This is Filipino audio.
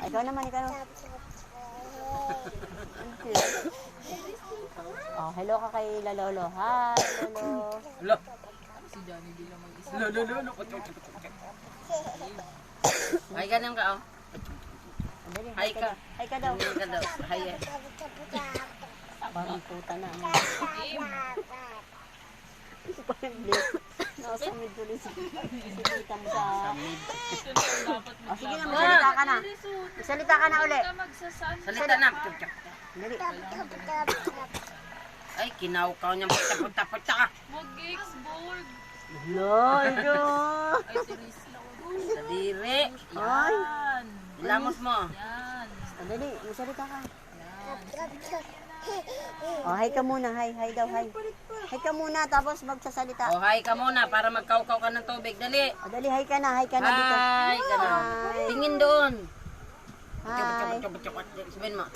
Ikaw naman, ikaw. Oh, hello ka kay Lolo. Hi, Lolo. Hello. Si Johnny di lang mag-isa. Lolo. Ay, ganyan ka, oh. Dali, Hi ka. Hi ka daw. Hi ka daw. Hi, eh. Parang puta na. Nasa mid tuloy si tita mo sa... Oh, sige na, magsalita ka na. Magsalita ka na uli. Salita na. Dali. Ay, kinaukaw niya. Punta ka. Mag-Xboard. Lord! Ay, tiris lang. Sa diri. Ay! Yan. Ilamos mo. Yan. Dali, magsalita ka. Yan. Oh, hi ka muna. Hi daw, hi. Hi ka muna, tapos magsasalita. Oh, hi ka muna para magkaukaw ka ng tubig. Dali. Oh, dali, hi ka na dito. Hi ka na. Hi. Tingin doon. Hi. Sabihin mo.